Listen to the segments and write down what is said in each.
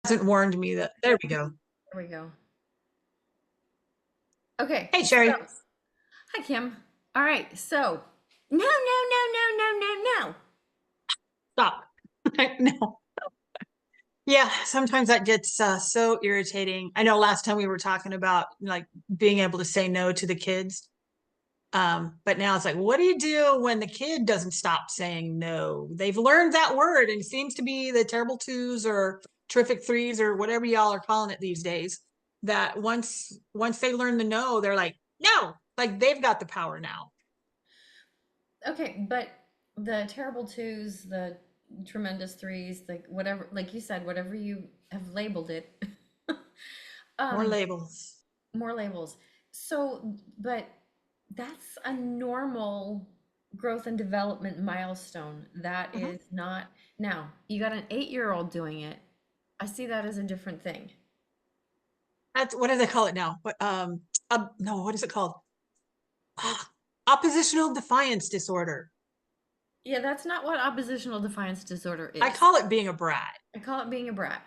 hasn't warned me that. There we go. There we go. Okay, Hey, so Cheri, hi Kim. All right, so no, no, no, no, no, no, no. stop. No. Yeah, sometimes that gets so irritating. I know last time we were talking about like being able to say no to the kids. But now it's like, what do you do when the kid doesn't stop saying no? They've learned that word and it seems to be the terrible twos or terrific threes or whatever y'all are calling it these days. That once they learn the no, they're like, no, like they've got the power now. Okay, but the terrible twos, the tremendous threes, like whatever, like you said, whatever you have labeled it, More um, labels. more labels. So, but that's a normal growth and development milestone. That Mhm. is not, now, you got an 8-year-old doing it. I see that as a different thing. That's what do they call it now? What no, what is it called? Well, Oppositional defiance disorder. yeah, that's not what oppositional defiance disorder I is. call it being a brat. I call it being a brat.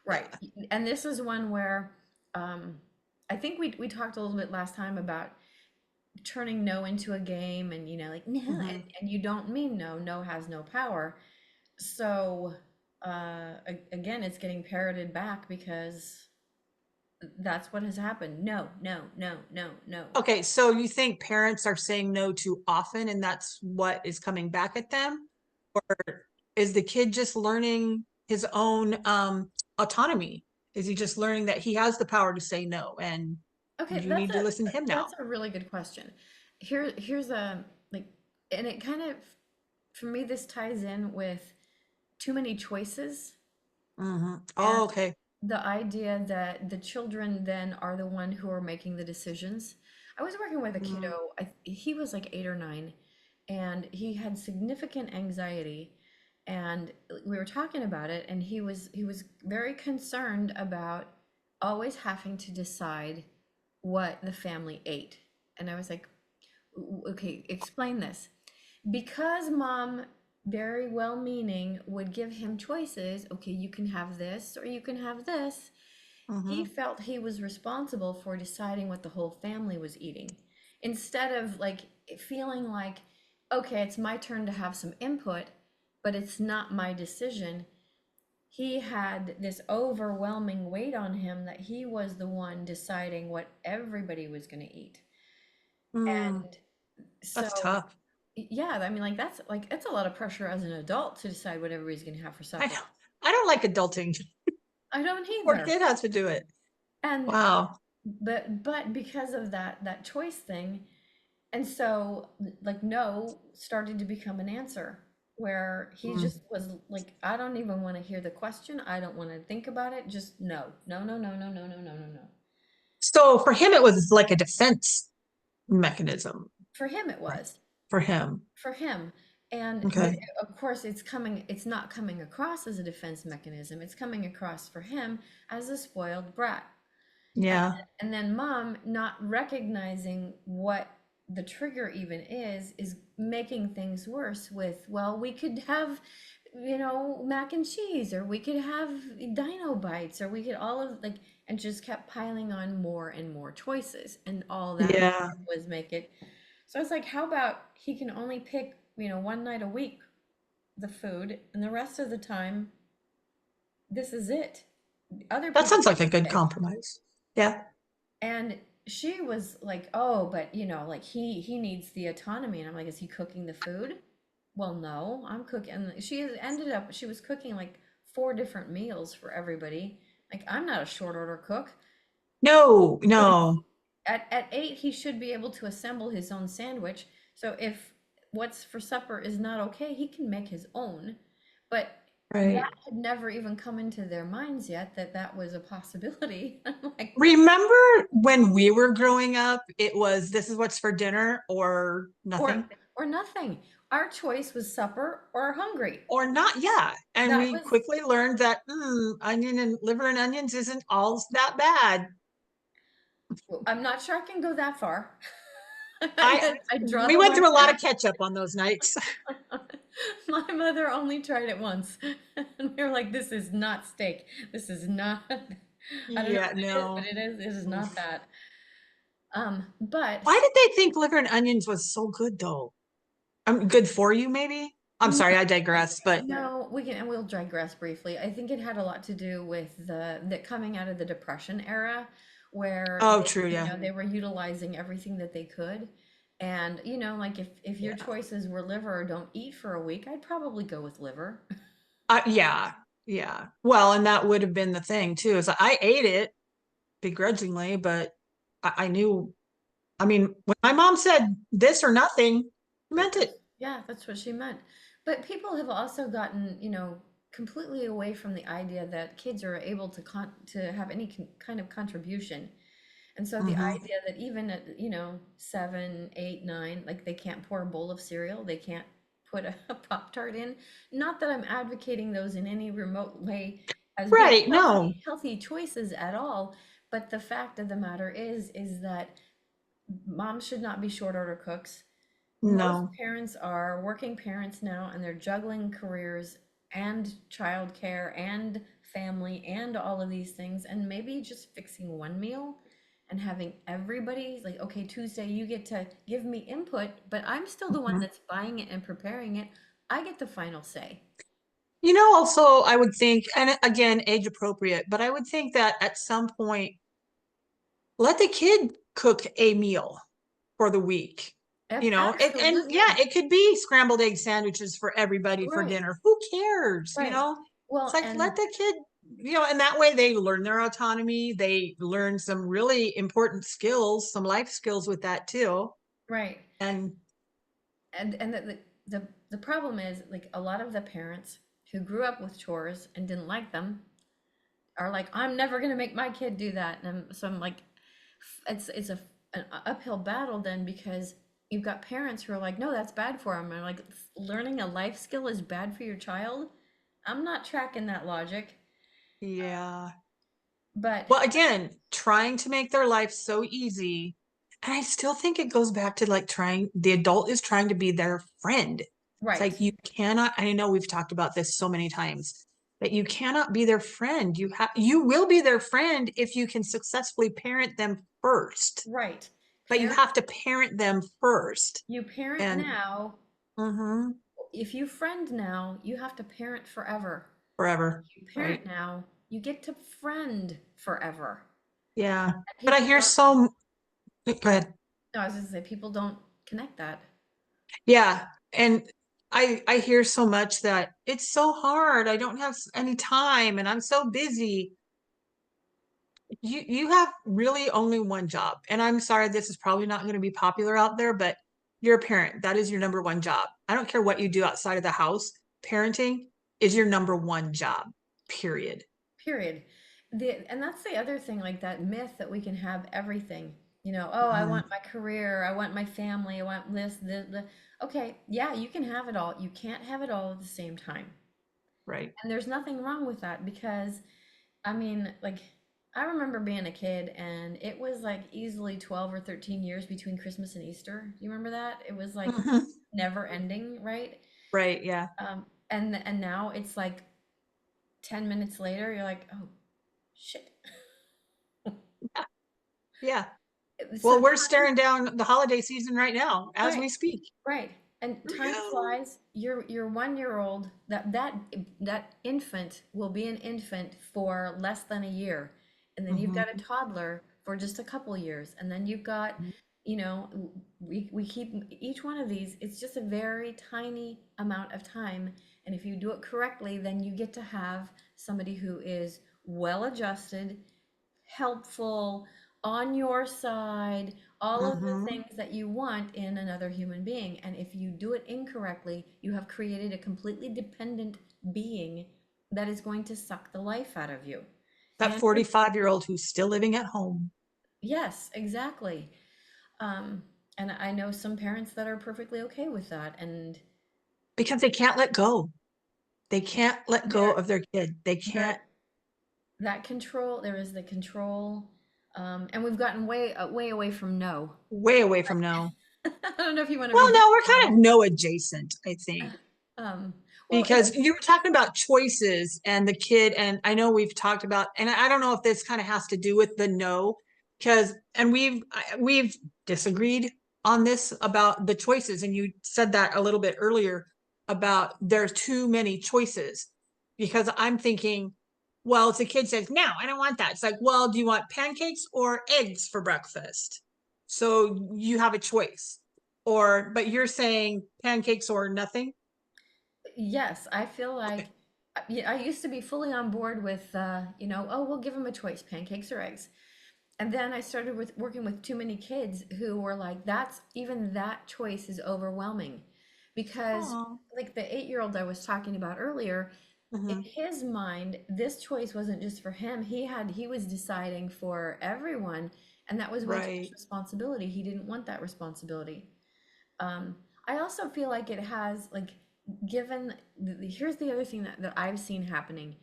Yeah. Right. And this is one where um, I think we talked a little bit last time about turning no into a game and, like, no, Hmm. and you don't mean no. No has no power. So, again, it's getting parroted back because that's what has happened. No, no, no, no, no. Okay, so you think parents are saying no too often and that's what is coming back at them? Or is the kid just learning his own autonomy? Is he just learning that he has the power to say no and Okay, you need to listen to him that's now? a really good question. Here's a like, and it kind of, for me, this ties in with too many choices Hmm. and Oh, okay. the idea that the children then are the one who are making the decisions. I was working with a Mm. kiddo, he was like 8 or 9, and he had significant anxiety. And we were talking about it, and he was very concerned about always having to decide what the family ate. And I was like, Okay, explain this. Because mom, very well meaning, would give him choices. Okay, you can have this or you can have this. He Hmm. felt he was responsible for deciding what the whole family was eating instead of like feeling like, okay, it's my turn to have some input, but it's not my decision. He had this overwhelming weight on him that he was the one deciding what everybody was going to eat. Mm. And That's so, tough. yeah, I mean, like that's a lot of pressure as an adult to decide what everybody's gonna have for I supper. know. I don't like adulting. I don't Poor either. kid has to do it. And Wow. but because of that choice thing, and so like no started to become an answer where he Mm. just was like, I don't even want to hear the question. I don't want to think about it. Just no, no, no, no, no, no, no, no, no, no. So for him, it was like a defense mechanism For him, it was. for him. For him. And but Okay. of course it's not coming across as a defense mechanism. It's coming across for him as a spoiled brat. And Yeah. and then mom not recognizing what the trigger even is making things worse with, well, we could have, mac and cheese, or we could have dino bites, or we could all of like, and just kept piling on more and more choices, and all that Yeah. was make it. So it's like, how about he can only pick, one night a week the food, and the rest of the time, this is it. Other That people sounds like get a to good pick. compromise. Yeah. And she was like, "Oh, but like he needs the autonomy." And I'm like, "Is he cooking the food?" Well, no, I'm cooking. And she was cooking like 4 different meals for everybody. Like, I'm not a short order cook. No, So no. at 8, he should be able to assemble his own sandwich. So if what's for supper is not okay, he can make his own. But that Right. had never even come into their minds yet, that that was a possibility. I'm like, Remember when we were growing up, it was this is what's for dinner or or nothing or nothing. Our choice was supper or hungry. or not. Yeah. And That we was, quickly learned that onion and liver and onions isn't all that bad. I'm not sure I can go that far. I I draw we the went line through a lot there. of ketchup on those nights. My mother only tried it once. And we were like, this is not steak. This is not, I don't know Yeah, what it is, but no. it is, this is not Oof. that. But Why did they think liver and onions was so good though? Good for you, maybe? I'm no, sorry, I digress, but no, we can, and we'll digress briefly. I think it had a lot to do with the coming out of the Depression era, where oh, they, true, you yeah. know, they were utilizing everything that they could. And, you know, like if your Yeah. choices were liver or don't eat for a week, I'd probably go with liver. Yeah, yeah. Well, and that would have been the thing too, is I ate it begrudgingly, but I knew, I mean, when my mom said this or nothing, I meant it. Yeah, that's what she meant. But people have also gotten, you know, completely away from the idea that kids are able to have any kind of contribution. And so the Hmm. idea that even at, you know, 7, 8, 9, like they can't pour a bowl of cereal, they can't put a Pop-Tart in. Not that I'm advocating those in any remote way as being Right, no, healthy choices at all, but the fact of the matter is that moms should not be short order cooks. Most no. parents are working parents now and they're juggling careers and childcare and family and all of these things. And maybe just fixing one meal and having everybody like, okay, Tuesday, you get to give me input, but I'm still the one Mhm. that's buying it and preparing it. I get the final say. Also, I would think, and again, age appropriate, but I would think that at some point, let the kid cook a meal for the week. And yeah, Absolutely. it could be scrambled egg sandwiches for everybody for Right, dinner. Who cares? right. It's Well, like let and the kid, and that way they learn their autonomy. They learn some really important skills, some life skills with that too. right. And And the problem is like a lot of the parents who grew up with chores and didn't like them are like, I'm never gonna make my kid do that. And so I'm like, it's an uphill battle then because you've got parents who are like, no, that's bad for them. And like, learning a life skill is bad for your child. I'm not tracking that logic, yeah. but Well, again, trying to make their life so easy. And I still think it goes back to like the adult is trying to be their friend. It's like right, you cannot, I know we've talked about this so many times, that you cannot be their friend. You will be their friend if you can successfully parent them first, right. but you Parent, have to parent them first. you parent And now. mhm, If you friend now, you have to parent forever. forever, You right? parent now, you get to friend forever. Yeah. And But I people hear don't, so, go ahead. no, I was just gonna say, people don't connect that. Yeah. And I hear so much that it's so hard. I don't have any time and I'm so busy. You have really only one job. And I'm sorry, this is probably not going to be popular out there, but you're a parent. That is your number one job. I don't care what you do outside of the house. Parenting is your number one job, period. Period. And that's the other thing, like that myth that we can have everything. You know, oh, I Mhm. want my career, I want my family, I want this. Okay, yeah, you can have it all. You can't have it all at the same time. Right. And there's nothing wrong with that because, I mean, like, I remember being a kid and it was like easily 12 or 13 years between Christmas and Easter. Do you remember that? It was like Mhm. never ending, right? Right. Yeah. And now it's like 10 minutes later, you're like, oh, shit. Yeah. Well, So we're staring down the holiday season right now as right, we speak. right. And Here we time go. flies. Your 1 year old, that infant will be an infant for less than a year. And then you've got a Mhm. toddler for just a couple years. And then you've got, you know, we keep each one of these, it's just a very tiny amount of time. And if you do it correctly, then you get to have somebody who is well adjusted, helpful, on your side, all of the Mhm. things that you want in another human being. And if you do it incorrectly, you have created a completely dependent being that is going to suck the life out of you. That And 45-year-old who's still living at home yes, exactly. Um, and I know some parents that are perfectly okay with that. And because they can't let go. They can't let go there, of their kid. They there, can't that control, there is the control. And we've gotten way away from no. way away from now. I don't know if you want to Well, revisit no, we're kind no. of no adjacent, I think. Um, well, Because you were talking about choices and the kid, and I know we've talked about, and I don't know if this kind of has to do with the no, because and we've disagreed on this about the choices, and you said that a little bit earlier about there's too many choices. Because I'm thinking, well, if the kid says, no, I don't want that, it's like, well, do you want pancakes or eggs for breakfast? So you have a choice. Or, but you're saying pancakes or nothing? yes, I feel like Okay. yeah, I used to be fully on board with, oh, we'll give them a choice, pancakes or eggs. And then I started with working with too many kids who were like, that's even that choice is overwhelming. Because Oh. like the 8-year-old I was talking about earlier, in Hmm. his mind, this choice wasn't just for him. He was deciding for everyone, and that was way too much Right. responsibility. He didn't want that responsibility. Um, I also feel like it has like given here's the other thing that I've seen happening.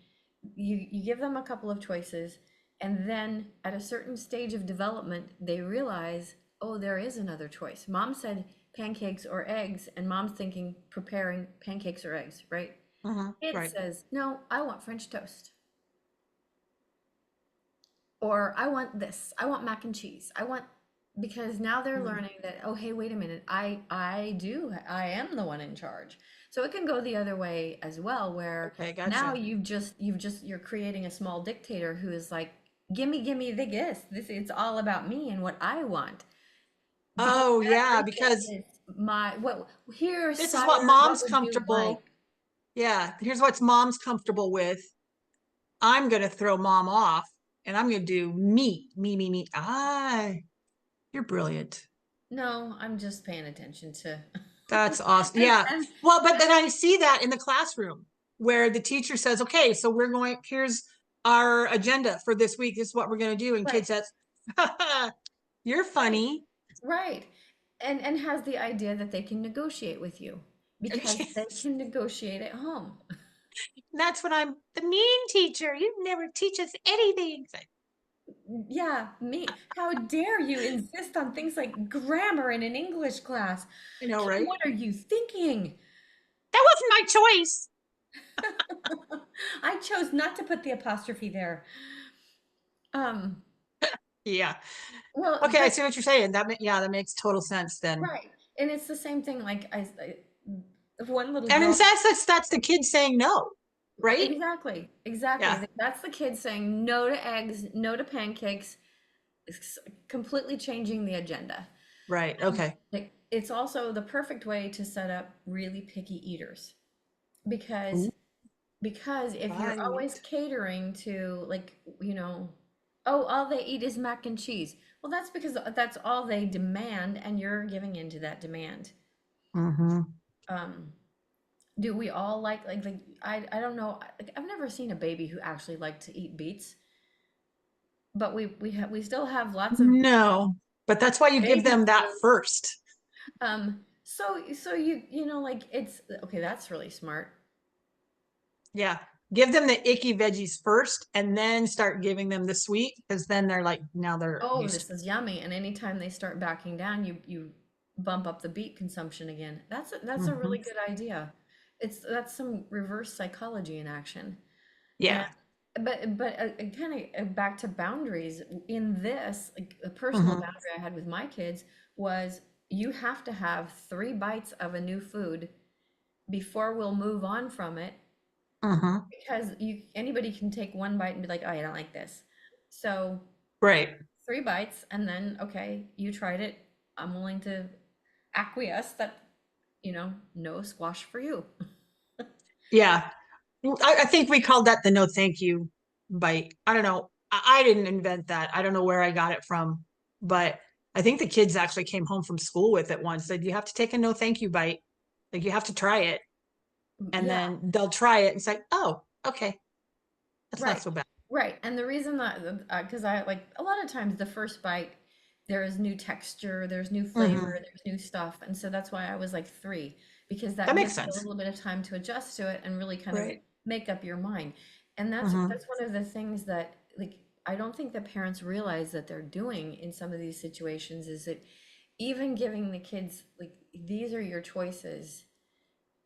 You give them a couple of choices, and then at a certain stage of development, they realize, oh, there is another choice. Mom said pancakes or eggs, and mom's thinking preparing pancakes or eggs, right? Hmm. Kid Right. says, no, I want French toast. Or I want this. I want mac and cheese. I want because now they're Mm. learning that, oh, hey, wait a minute. I am the one in charge. So it can go the other way as well, where Okay, now gotcha. you're creating a small dictator who is like, gimme the this. It's all about me and what I want. Because Oh yeah, everything because is my what here, this is what sire, what mom's would you like? comfortable. Yeah, here's what's mom's comfortable with. I'm gonna throw mom off and I'm gonna do me. Ah, you're brilliant. No, I'm just paying attention to That's awesome. Yeah. and Well, but then I see that in the classroom where the teacher says, okay, so here's our agenda for this week. This is what we're gonna do. And kid right, says, you're right. funny. Right. And has the idea that they can negotiate with you because they can negotiate at home. That's what I'm the mean teacher. You never teach us anything. It's like, Yeah, me. How dare you insist on things like grammar in an English class? I know, Kid, right? what are you thinking? That wasn't my choice. I chose not to put the apostrophe there. Um, Yeah. well, Okay, I but see what you're saying. Yeah, that makes total sense then. right. And it's the same thing like one little And in girl. sense, that's the kid saying no, right? Exactly. Exactly. Yeah. That's the kid saying no to eggs, no to pancakes, it's completely changing the agenda. Right. And Okay. it's also the perfect way to set up really picky eaters because Ooh, if you're always right. catering to like, oh, all they eat is mac and cheese. Well, that's because that's all they demand and you're giving into that demand. Mm-hmm. Um, do we all like I don't know, like I've never seen a baby who actually liked to eat beets, but we still have lots of No, but that's why you give baby them that food. first. So like it's okay, that's really smart. Yeah. Give them the icky veggies first and then start giving them the sweet because then they're like, now they're Oh, used to this is yummy. And anytime they start backing down, you bump up the beet consumption again. it. That's a Hmm. really good idea. That's some reverse psychology in action. And Yeah. but kind of back to boundaries in this, like a personal Hmm. boundary I had with my kids was you have to have 3 bites of a new food before we'll move on from it Hmm. because you anybody can take 1 bite and be like, oh, I don't like this. So Right. 3 bites, and then okay, you tried it. I'm willing to acquiesce that, no squash for you. Yeah. I think we called that the no thank you bite. I don't know. I didn't invent that. I don't know where I got it from, but I think the kids actually came home from school with it once. Said you have to take a no thank you bite. Like you have to try it, and Yeah, then they'll try it and say, "Oh, okay, that's not right, so bad." right. And the reason that because I like a lot of times the first bite there is new texture, there's new flavor, Hmm. there's new stuff, and so that's why I was like 3 because That that makes gives you a sense, little bit of time to adjust to it and really kind of right? make up your mind. And Hmm. that's one of the things that like I don't think that parents realize that they're doing in some of these situations is that even giving the kids like these are your choices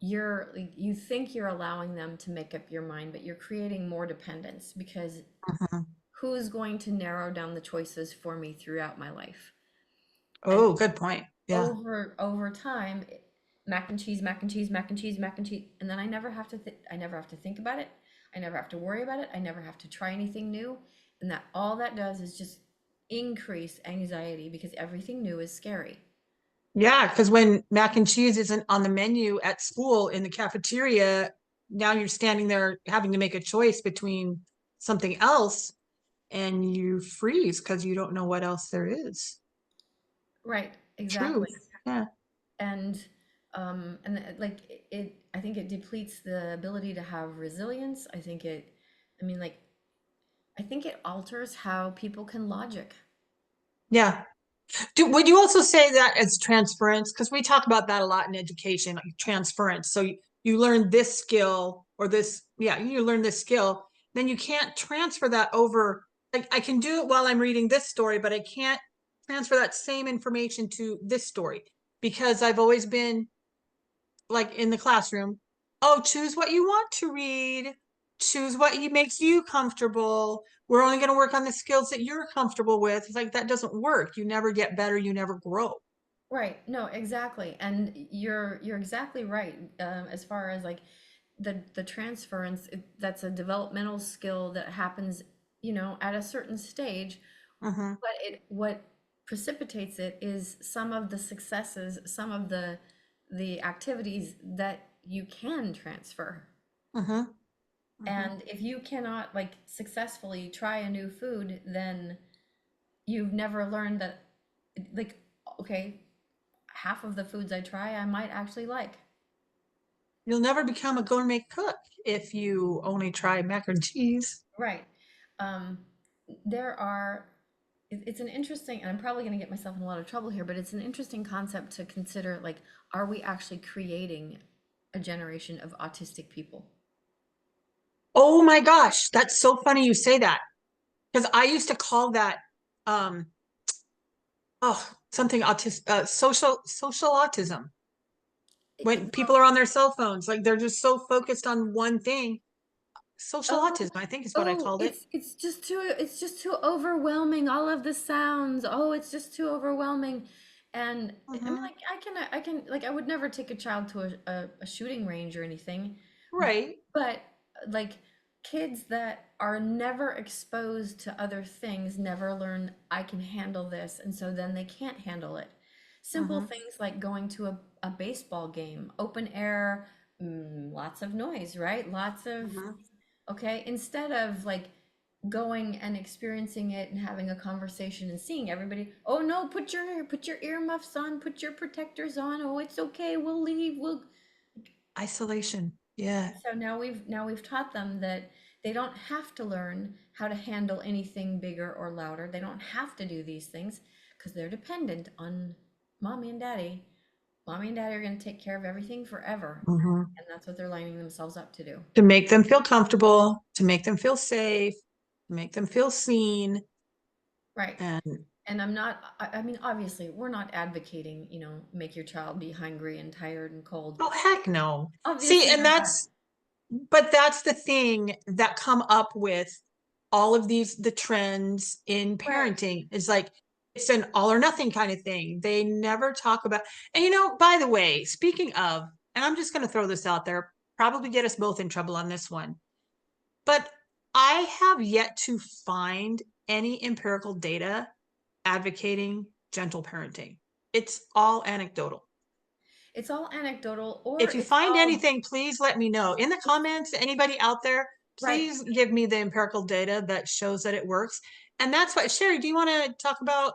you think you're allowing them to make up your mind, but you're creating more dependence because Mhm. who's going to narrow down the choices for me throughout my life? And Oh, good point. Yeah. over time, mac and cheese, mac and cheese, mac and cheese, mac and cheese, and then I never have to think about it. I never have to worry about it. I never have to try anything new, and that all that does is just increase anxiety because everything new is scary. Yeah, because when mac and cheese isn't on the menu at school in the cafeteria, now you're standing there having to make a choice between something else and you freeze because you don't know what else there is. Right, exactly. Truth. Yeah. Like I think it depletes the ability to have resilience. I mean, like, I think it alters how people can logic. Yeah. Would you also say that as transference? Because we talk about that a lot in education, like transference. So you learn this skill or this, yeah, you learn this skill, then you can't transfer that over. Like I can do it while I'm reading this story, but I can't transfer that same information to this story because I've always been like in the classroom. Oh, choose what you want to read. Choose what makes you comfortable. We're only going to work on the skills that you're comfortable with. It's like that doesn't work. You never get better. You never grow. Right. No, exactly. And you're exactly right. As far as like the transference, that's a developmental skill that happens, at a certain stage. Mm-hmm. But what precipitates it is some of the successes, some of the activities that you can transfer. Mm-hmm. Mm-hmm. And if you cannot like successfully try a new food, then you've never learned that, like, okay, half of the foods I try, I might actually like. You'll never become a gourmet cook if you only try mac and cheese. Right. Um, there are, it's an interesting, and I'm probably going to get myself in a lot of trouble here, but it's an interesting concept to consider, like, are we actually creating a generation of autistic people? Oh my gosh, that's so funny you say that because I used to call that um something autism social autism when people Well, are on their cell phones like they're just so focused on one thing. Social oh, autism, I think is what I oh, called it. it's just too overwhelming. All of the sounds. Oh, it's just too overwhelming. And I mean, Hmm. like, like, I would never take a child to a shooting range or anything, Right. but like, kids that are never exposed to other things never learn, I can handle this, and so then they can't handle it. Simple Hmm. things like going to a baseball game, open air, lots of noise, right? Lots of, Hmm. okay, instead of like going and experiencing it and having a conversation and seeing everybody, oh no, put your earmuffs on, put your protectors on, oh it's okay, we'll leave, we'll. Isolation. Yeah. So now we've taught them that they don't have to learn how to handle anything bigger or louder. They don't have to do these things because they're dependent on mommy and daddy. Mommy and daddy are going to take care of everything forever, Hmm. and that's what they're lining themselves up to do. To make them feel comfortable, to make them feel safe, to make them feel seen. Right. And And I mean, obviously, we're not advocating, make your child be hungry and tired and cold. oh, heck no. See, Obviously and not. but that's the thing that come up with all of the trends in Right. parenting is like it's an all or nothing kind of thing. They never talk about, and by the way, speaking of, and I'm just going to throw this out there, probably get us both in trouble on this one, but I have yet to find any empirical data advocating gentle parenting. It's all anecdotal. It's all anecdotal, or If you find anything, please let me know in the it's comments. Anybody out there, right. please give me the empirical data that shows that it works. And that's what, Cheri, do you want to talk about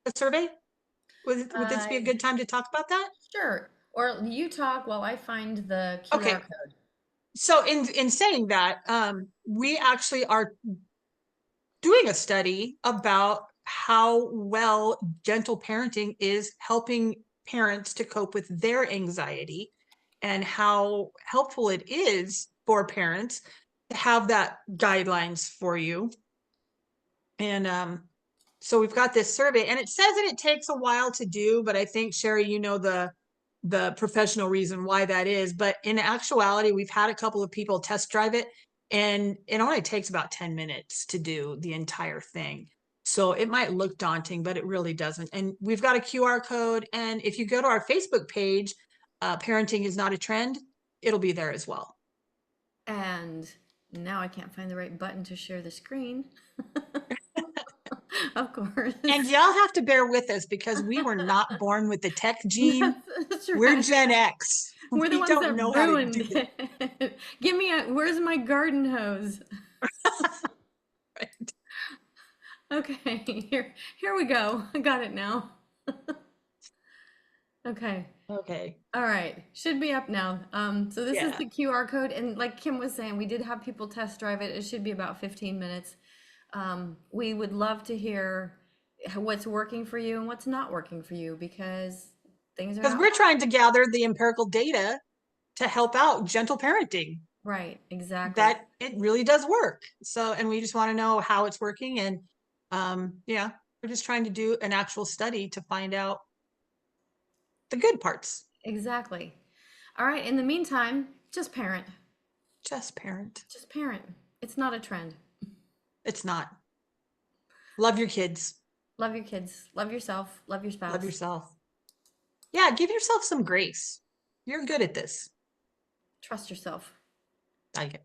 the survey? Would this Uh, be a good time to talk about that? sure. Or you talk while I find the QR Okay. code. So in saying that, we actually are doing a study about how well gentle parenting is helping parents to cope with their anxiety and how helpful it is for parents to have that guidelines for you. And so we've got this survey and it says that it takes a while to do, but I think Cheri, you know the professional reason why that is. But in actuality, we've had a couple of people test drive it, and it only takes about 10 minutes to do the entire thing. So it might look daunting, but it really doesn't. And we've got a QR code. And if you go to our Facebook page, Parenting is Not a Trend, it'll be there as well. And now I can't find the right button to share the screen. Of course. And y'all have to bear with us because we were not born with the tech gene. That's We're right. Gen X. We're the We ones don't that know how to do ruined it. Give me where's my garden hose? that. Okay, here we go. I got it now. Okay. Okay. All right. Should be up now. So this is Yeah. the QR code, and like Kim was saying, we did have people test drive it. It should be about 15 minutes. We would love to hear what's working for you and what's not working for you because things are Because not we're trying to gather the empirical data to help out gentle parenting. right. Exactly. That it really does work. So, and we just want to know how it's working. And yeah, we're just trying to do an actual study to find out the good parts. Exactly. All right. In the meantime, just parent. Just parent. Just parent. It's not a trend. It's not. Love your kids. Love your kids. Love yourself. Love your Love spouse. yourself. Yeah, give yourself some grace. You're good at this. Trust yourself. I get